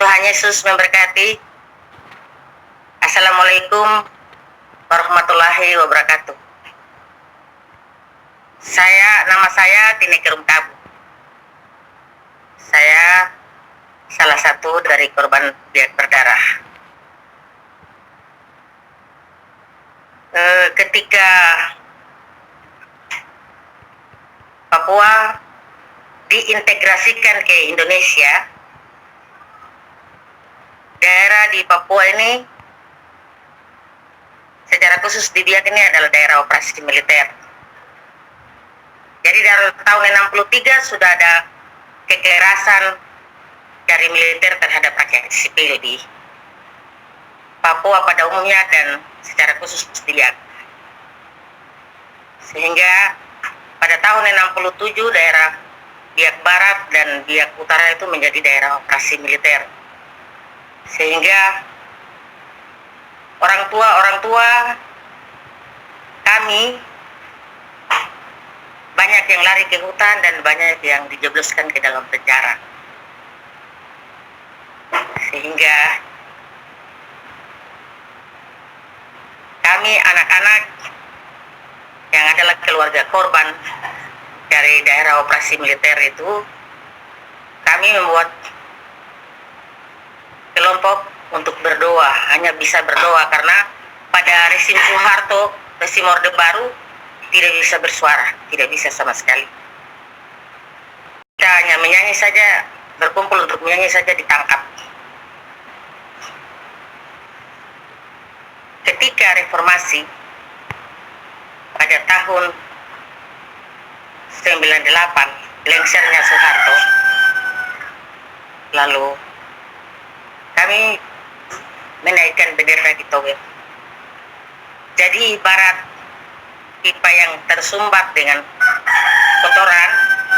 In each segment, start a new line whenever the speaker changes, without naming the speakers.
Tuhan Yesus memberkati. Assalamualaikum warahmatullahi wabarakatuh. Nama saya Tini Kerumtabu. Saya salah satu dari korban biak berdarah. Ketika Papua diintegrasikan ke Indonesia, daerah di Papua ini secara khusus di Biak ini adalah daerah operasi militer. Jadi dari tahun 63 sudah ada kekerasan dari militer terhadap rakyat sipil di Papua pada umumnya dan secara khusus di Biak. Sehingga pada tahun 67 daerah Biak Barat dan Biak Utara itu menjadi daerah operasi militer. Sehingga orang tua kami banyak yang lari ke hutan dan banyak yang dijebloskan ke dalam penjara. Sehingga kami anak-anak yang adalah keluarga korban dari daerah operasi militer itu, kami membuat kelompok untuk berdoa, hanya bisa berdoa karena pada rezim Soeharto, rezim Orde Baru tidak bisa bersuara, tidak bisa sama sekali. Kita hanya menyanyi saja, berkumpul untuk menyanyi saja ditangkap. Ketika reformasi pada tahun 98, lengsernya Soeharto, lalu kami menaikkan bendera di Towel. Jadi ibarat pipa yang tersumbat dengan kotoran,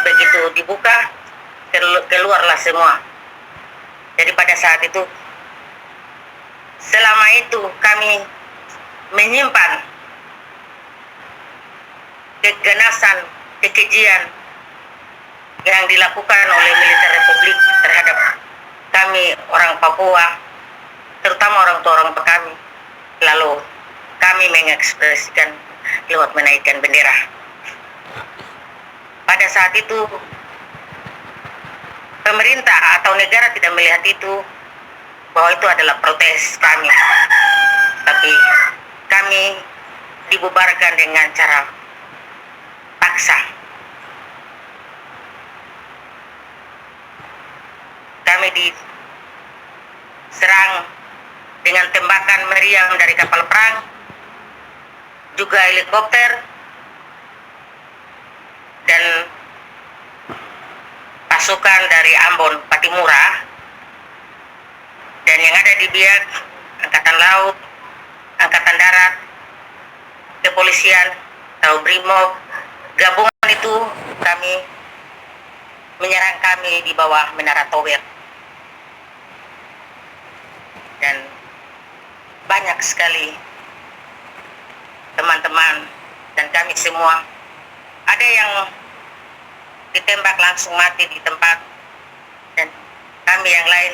begitu dibuka keluarlah semua. Jadi pada saat itu, selama itu kami menyimpan keganasan, kekejian yang dilakukan oleh militer Republik terhadap kami orang Papua, terutama orang tua orang tua kami. Lalu kami mengekspresikan lewat menaikkan bendera. Pada saat itu pemerintah atau negara tidak melihat itu bahwa itu adalah protes kami, tapi kami dibubarkan dengan cara paksa. Kami diserang dengan tembakan meriam dari kapal perang, juga helikopter, dan pasukan dari Ambon, Patimura, dan yang ada di Biak, Angkatan Laut, Angkatan Darat, Kepolisian, atau Brimob, gabungan itu kami menyerang kami di bawah Menara Tower. Dan banyak sekali teman-teman dan kami semua, ada yang ditembak langsung mati di tempat, dan kami yang lain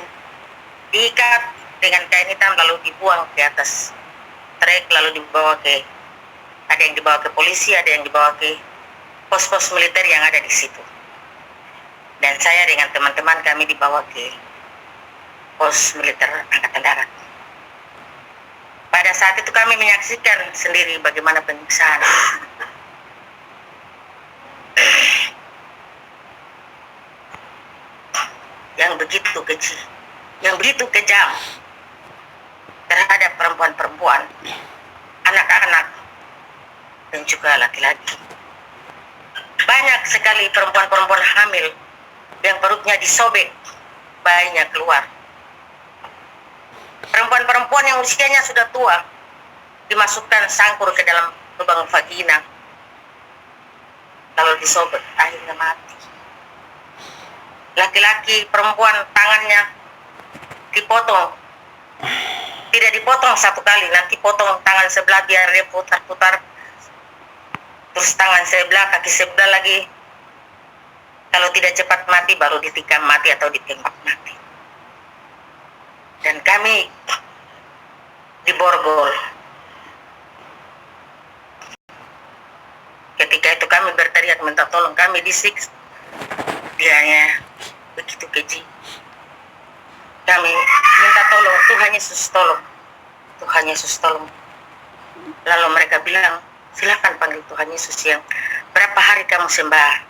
diikat dengan kain hitam lalu dibuang ke atas trek, lalu ada yang dibawa ke polisi, ada yang dibawa ke pos-pos militer yang ada di situ. Dan saya dengan teman-teman kami dibawa ke pos militer Angkatan Darat. Pada saat itu kami menyaksikan sendiri bagaimana penyiksaan. Yang begitu keji, yang begitu kejam terhadap perempuan-perempuan, anak-anak, dan juga laki-laki. Banyak sekali perempuan-perempuan hamil yang perutnya disobek, bayinya keluar. Perempuan-perempuan yang usianya sudah tua dimasukkan sangkur ke dalam lubang vagina, lalu disobek, akhirnya mati. Laki-laki, perempuan, tangannya dipotong, tidak dipotong satu kali, nanti potong tangan sebelah biar dia putar-putar, terus tangan sebelah, kaki sebelah lagi. Kalau tidak cepat mati baru ditikam mati atau ditembak mati. Borgol. Ketika itu kami berteriak minta tolong, kami disiksa. Dia hanya begitu keji. Kami minta tolong, Tuhan Yesus tolong. Tuhan Yesus tolong. Lalu mereka bilang, silakan panggil Tuhan Yesus yang berapa hari kamu sembah,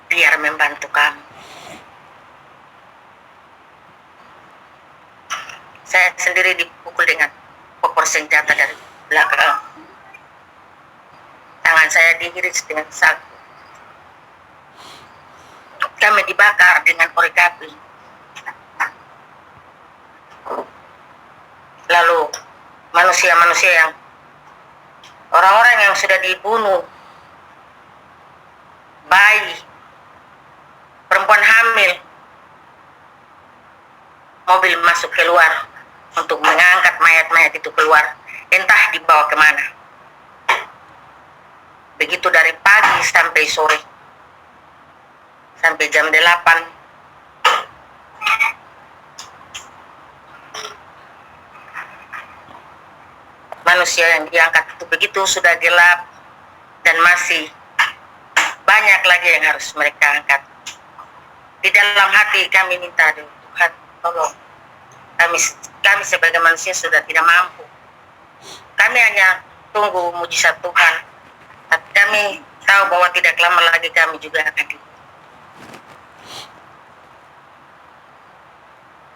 biar membantu kamu. Saya sendiri dipukul dengan pokor senjata dari belakang. Tangan saya diiris dengan sapu. Kami dibakar dengan korek api. Lalu manusia-manusia yang orang-orang yang sudah dibunuh, bayi, perempuan hamil, mobil masuk keluar untuk mengangkat mayat-mayat itu keluar, entah dibawa kemana. Begitu dari pagi sampai sore, sampai jam 8. Manusia yang diangkat itu begitu sudah gelap dan masih banyak lagi yang harus mereka angkat. Di dalam hati kami minta, Tuhan tolong. Kami sebagai manusia sudah tidak mampu. Kami hanya tunggu mujizat Tuhan. Tapi kami tahu bahwa tidak lama lagi kami juga akan di.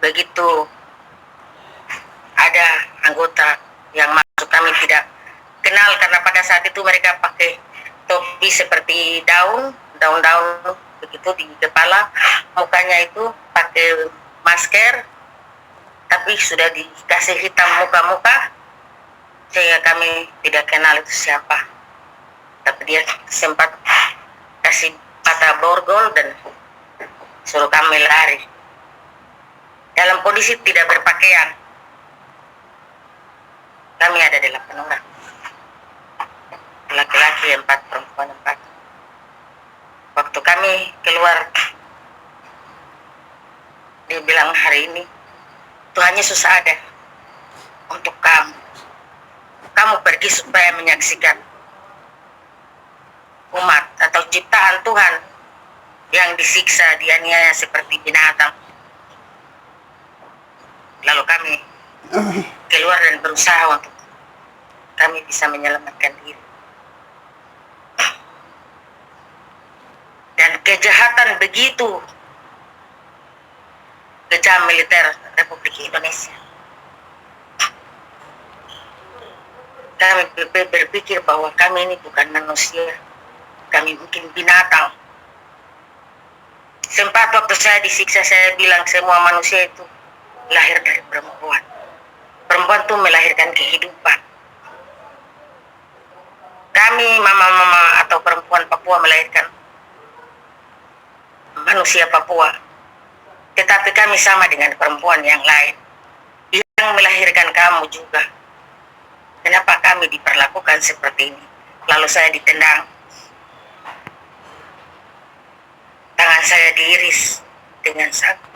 Begitu ada anggota yang masuk, kami tidak kenal karena pada saat itu mereka pakai topi seperti daun-daun begitu di kepala, mukanya itu pakai masker, tapi sudah dikasih hitam muka-muka, sehingga kami tidak kenal itu siapa. Tapi dia sempat kasih patah borgol dan suruh kami lari. Dalam kondisi tidak berpakaian. Kami ada 8 orang. Laki-laki 4, perempuan 4. Waktu kami keluar, dia bilang, hari ini Tuhan Yesus ada untuk kamu. Kamu pergi supaya menyaksikan umat atau ciptaan Tuhan yang disiksa, dianiaya seperti binatang. Lalu kami keluar dan berusaha untuk kami bisa menyelamatkan diri. Dan kejahatan begitu kejam militer Republik Indonesia. Kami berpikir bahwa kami ini bukan manusia, kami mungkin binatang. Sempat waktu saya disiksa, saya bilang semua manusia itu lahir dari perempuan. Perempuan itu melahirkan kehidupan. Kami mama-mama atau perempuan Papua melahirkan manusia Papua. Tetapi kami sama dengan perempuan yang lain yang melahirkan kamu juga. Kenapa kami diperlakukan seperti ini? Lalu saya ditendang. Tangan saya diiris dengan sapu.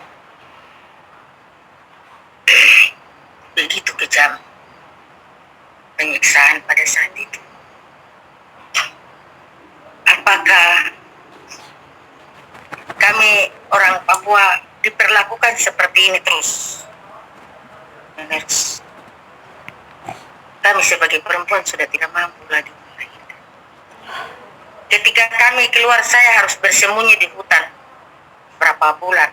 Begitu kejam penyiksaan pada saat itu. Apakah kami orang Papua diperlakukan seperti ini terus? Kami sebagai perempuan sudah tidak mampu lagi. Ketika kami keluar, saya harus bersembunyi di hutan berapa bulan.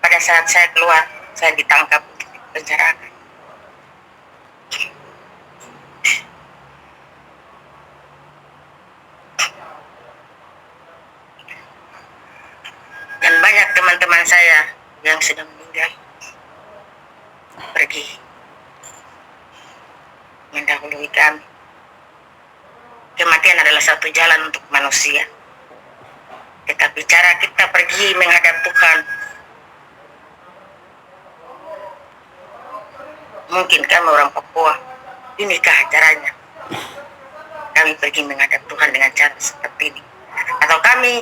Pada saat saya keluar, saya ditangkap, dipenjarakan. Dan banyak teman-teman saya yang sudah meninggal, pergi mendahului kami. Kematian adalah satu jalan untuk manusia. Tetapi cara kita pergi menghadap Tuhan, mungkin kami orang Papua, inikah caranya? Kami pergi menghadap Tuhan dengan cara seperti ini. Atau kami,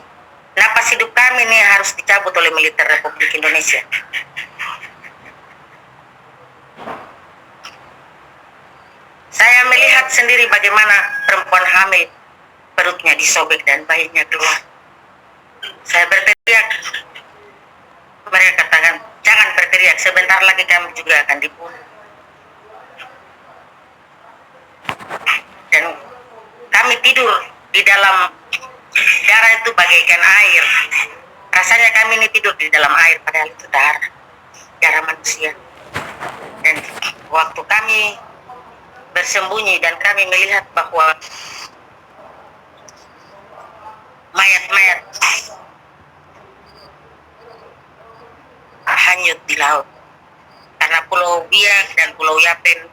napas hidup kami ini harus dicabut oleh militer Republik Indonesia. Saya melihat sendiri bagaimana perempuan hamil perutnya disobek dan bayinya keluar. Saya berteriak, mereka katakan jangan berteriak, sebentar lagi kami juga akan dibunuh. Dan kami tidur di dalam darah itu bagaikan air. Rasanya kami ini tidur di dalam air, padahal itu darah manusia. Dan waktu kami bersembunyi dan kami melihat bahwa mayat-mayat hanyut di laut. Karena Pulau Biak dan Pulau Yapen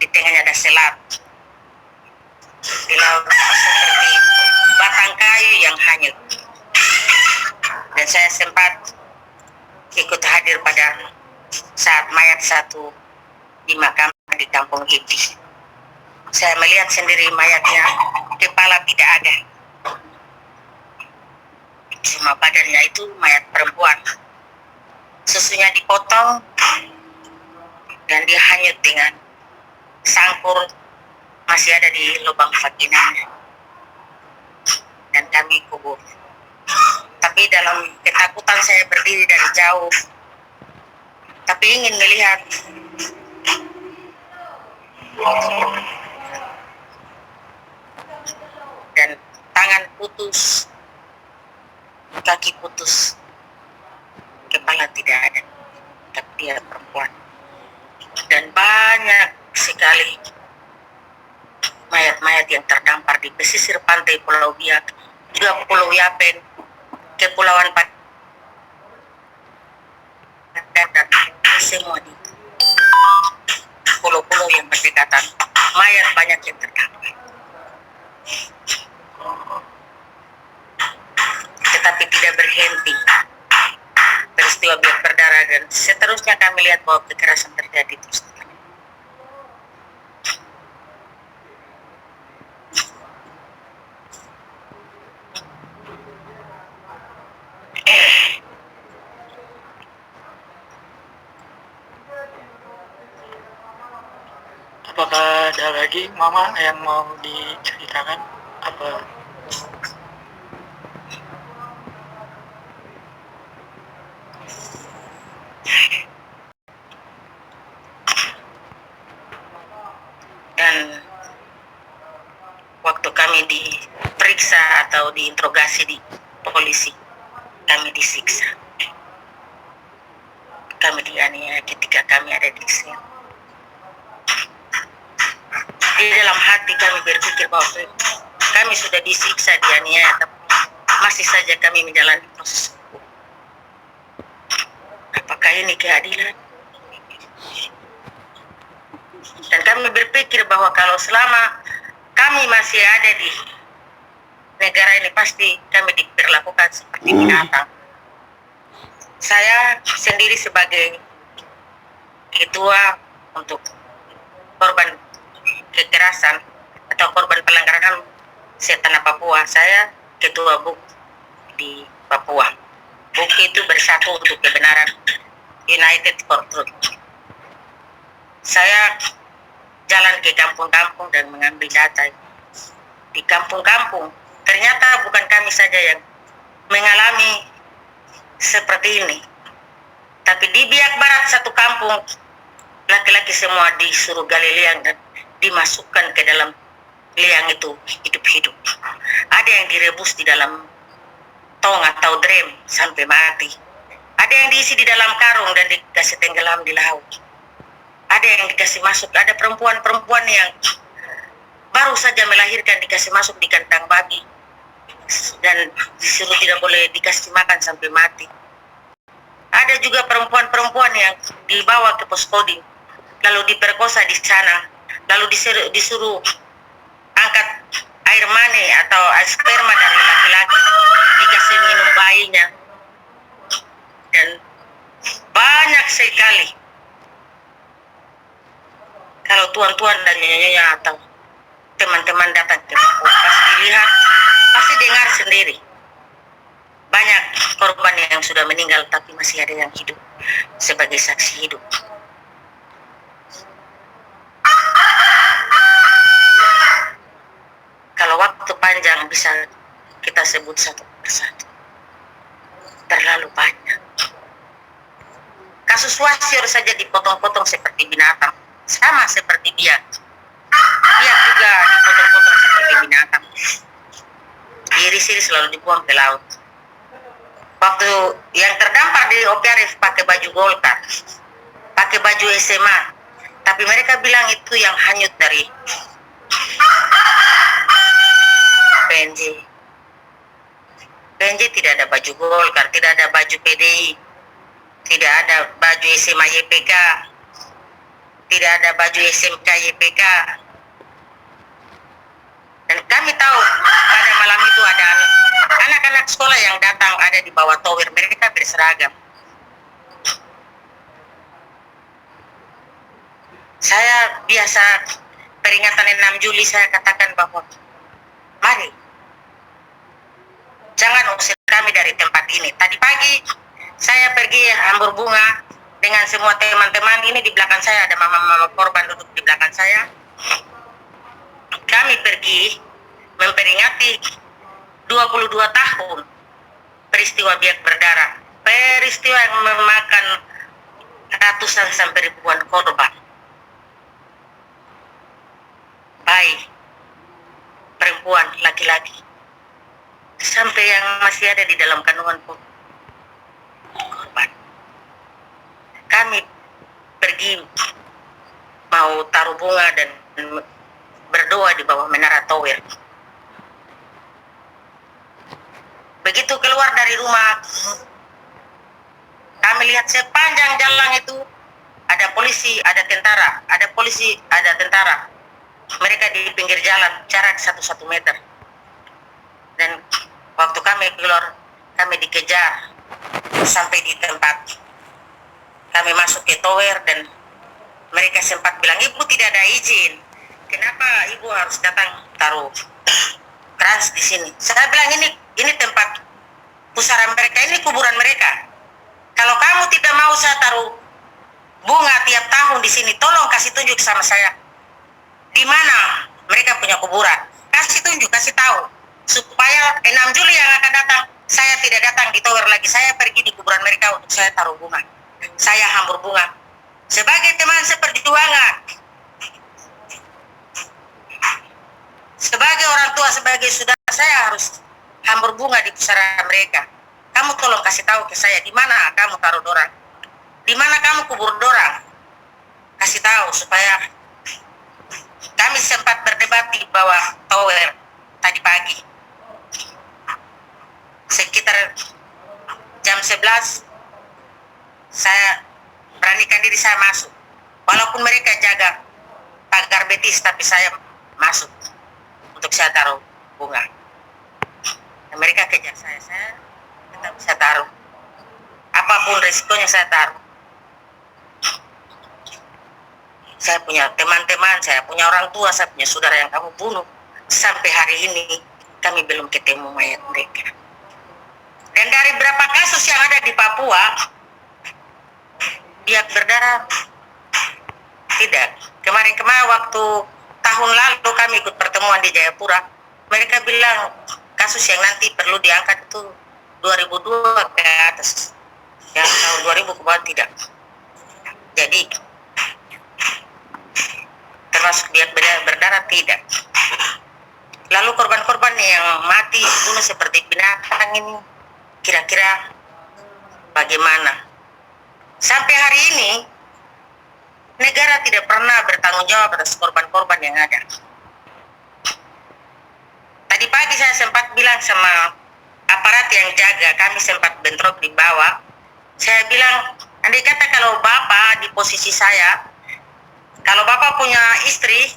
di tengahnya ada selat. Di laut seperti batang kayu yang hanyut. Dan saya sempat ikut hadir pada saat mayat satu dimakamkan di kampung Hiti. Saya melihat sendiri mayatnya, kepala tidak ada. Cuma badannya itu mayat perempuan. Susunya dipotong dan dia hanyut dengan sangkur masih ada di lubang vaginanya. Dan kami kubur. Tapi dalam ketakutan saya berdiri dari jauh. Tapi ingin melihat dan tangan putus, kaki putus, kepala tidak ada, tapi dia perempuan. Dan banyak sekali mayat-mayat yang terdampar di pesisir pantai Pulau Biak, juga Pulau Yapen, Kepulauan Padang, dan semua di pulau-pulau yang berdekatan, mayat banyak yang terdampar. Tetapi tidak berhenti peristiwa Biak berdarah, dan seterusnya kami lihat bahwa kekerasan terjadi terus.
Apakah ada lagi Mama yang mau diceritakan? Apa?
Dan waktu kami diperiksa atau diinterogasi di polisi, kami disiksa. Kami dianiaya ketika kami ada di sel. Di dalam hati kami berpikir bahwa kami sudah disiksa, dianiaya, tapi masih saja kami menjalani proses hukum. Apakah ini keadilan? Dan kami berpikir bahwa kalau selama kami masih ada di negara ini, pasti kami diperlakukan seperti binatang. Saya sendiri sebagai ketua untuk korban kekerasan atau korban pelanggaran HAM setanah Papua, saya ketua BUK di Papua. BUK itu bersatu untuk kebenaran, United for Truth. Saya jalan ke kampung-kampung dan mengambil data. Di kampung-kampung ternyata bukan kami saja yang mengalami seperti ini, tapi di Biak Barat satu kampung, laki-laki semua disuruh gali liang dan dimasukkan ke dalam liang itu hidup-hidup. Ada yang direbus di dalam tong atau drum sampai mati. Ada yang diisi di dalam karung dan dikasih tenggelam di laut. Ada yang dikasih masuk, ada perempuan-perempuan yang baru saja melahirkan dikasih masuk di kandang babi dan disuruh tidak boleh dikasih makan sampai mati. Ada juga perempuan-perempuan yang dibawa ke Poskodim, lalu diperkosa di sana, lalu disuruh angkat air mani atau sperma dari laki-laki, dikasih minum bayinya. Dan banyak sekali. Kalau tuan-tuan dan nyonya atau teman-teman datang ke Papua, pasti lihat, pasti dengar sendiri. Banyak korban yang sudah meninggal, tapi masih ada yang hidup sebagai saksi hidup. bisa kita sebut satu persatu. Terlalu banyak. Kasus Wasior saja dipotong-potong seperti binatang. Sama seperti dia. Dia juga dipotong-potong seperti binatang. Iris-iris selalu dibuang ke laut. Waktu yang terdampar di Opiarif pakai baju Golkar, pakai baju SMA, tapi mereka bilang itu yang hanyut dari PNJ. PNJ tidak ada baju Golkar, tidak ada baju PDI, tidak ada baju SMA YPK, tidak ada baju SMK YPK. Dan kami tahu pada malam itu ada anak-anak sekolah yang datang ada di bawah tower, mereka berseragam. Saya biasa peringatan 6 Juli saya katakan bahwa mari jangan usir kami dari tempat ini. Tadi pagi saya pergi hambur bunga dengan semua teman-teman. Ini di belakang saya ada mama-mama korban duduk di belakang saya. Kami pergi memperingati 22 tahun peristiwa biak berdarah. Peristiwa yang memakan ratusan sampai ribuan korban. Bayi, perempuan, laki-laki. Sampai yang masih ada di dalam kandungan pun korban. Kami pergi mau taruh bunga dan berdoa di bawah menara tower. Begitu keluar dari rumah, kami lihat sepanjang jalan itu ada polisi, ada tentara, ada polisi, ada tentara. Mereka di pinggir jalan, jarak 1 meter. Dan waktu kami keluar, kami dikejar sampai di tempat. Kami masuk ke tower dan mereka sempat bilang, ibu tidak ada izin. Kenapa ibu harus datang taruh keras di sini? Saya bilang ini tempat pusaran mereka, ini kuburan mereka. Kalau kamu tidak mau saya taruh bunga tiap tahun di sini, tolong kasih tunjuk sama saya. Di mana mereka punya kuburan? Kasih tunjuk, kasih tahu. Supaya 6 Juli yang akan datang, saya tidak datang di tower lagi. Saya pergi di kuburan mereka untuk saya taruh bunga. Saya hambur bunga. Sebagai teman seperjuangan, sebagai orang tua, sebagai saudara, saya harus hambur bunga di pusaran mereka. Kamu tolong kasih tahu ke saya, di mana kamu taruh dorang? Di mana kamu kubur dorang? Kasih tahu supaya kami sempat berdebat di bawah tower tadi pagi. Sekitar jam 11, saya beranikan diri saya masuk. Walaupun mereka jaga pagar betis, tapi saya masuk untuk saya taruh bunga. Dan mereka kejar saya tetap bisa taruh. Apapun resikonya saya taruh. Saya punya teman-teman, saya punya orang tua, saya punya saudara yang kamu bunuh. Sampai hari ini kami belum ketemu mayat mereka. Dan dari berapa kasus yang ada di Papua, biak berdarah tidak. Kemarin-kemarin waktu tahun lalu kami ikut pertemuan di Jayapura, mereka bilang kasus yang nanti perlu diangkat itu 2002 ke atas. Yang tahun 2000 ke bawah tidak. Jadi termasuk biak berdarah tidak. Lalu korban-korban yang mati bunuh seperti binatang ini kira-kira bagaimana? Sampai hari ini negara tidak pernah bertanggung jawab atas korban-korban yang ada. Tadi pagi saya sempat bilang sama aparat yang jaga, kami sempat bentrok di bawah. Saya bilang, andai kata kalau Bapak di posisi saya, kalau Bapak punya istri,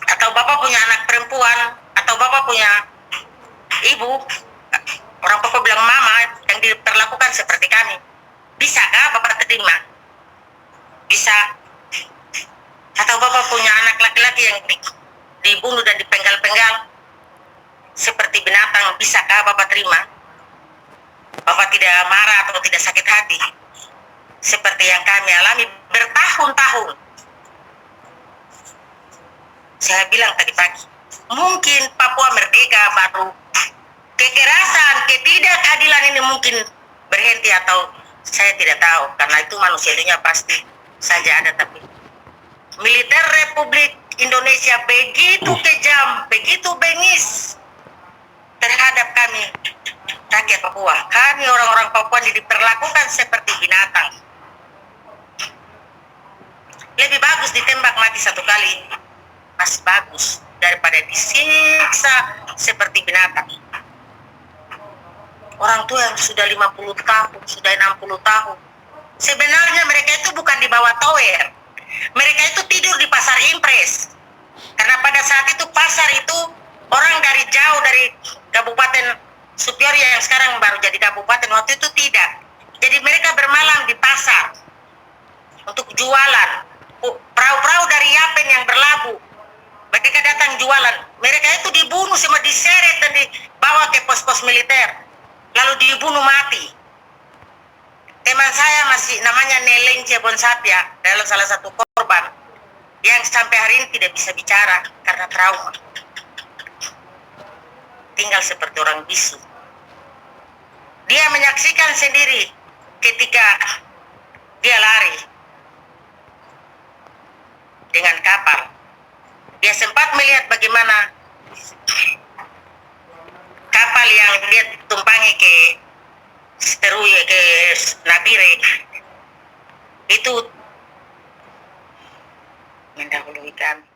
atau Bapak punya anak perempuan, atau Bapak punya ibu, orang Papua bilang mama, yang diperlakukan seperti kami, bisakah Bapak terima? Bisa. Atau Bapak punya anak laki-laki yang dibunuh dan dipenggal-penggal seperti binatang, bisakah Bapak terima? Bapak tidak marah atau tidak sakit hati seperti yang kami alami bertahun-tahun. Saya bilang tadi pagi, mungkin Papua merdeka baru kekerasan, ketidakadilan ini mungkin berhenti atau saya tidak tahu karena itu manusianya pasti saja ada, tapi militer Republik Indonesia begitu kejam, begitu bengis terhadap kami rakyat Papua. Kami orang-orang Papua diperlakukan seperti binatang. Lebih bagus ditembak mati satu kali, masih bagus daripada disiksa seperti binatang. Orang tua yang sudah 50 tahun, sudah 60 tahun. Sebenarnya mereka itu bukan di bawah tower. Mereka itu tidur di pasar impres. Karena pada saat itu pasar itu orang dari jauh dari Kabupaten Supioria yang sekarang baru jadi kabupaten, waktu itu tidak. Jadi mereka bermalam di pasar untuk jualan. Perahu-perahu dari Yapen yang berlabuh, mereka datang jualan. Mereka itu dibunuh, semua diseret dan dibawa ke pos-pos militer, lalu dibunuh mati. Teman saya masih namanya Neleng Cebonsapia, dalam salah satu korban yang sampai hari ini tidak bisa bicara karena trauma. Tinggal seperti orang bisu. Dia menyaksikan sendiri ketika dia lari dengan kapal. Dia sempat melihat bagaimana kapal yang dia tumpangi ke Seruye, ke Nabire, itu mendahului kami.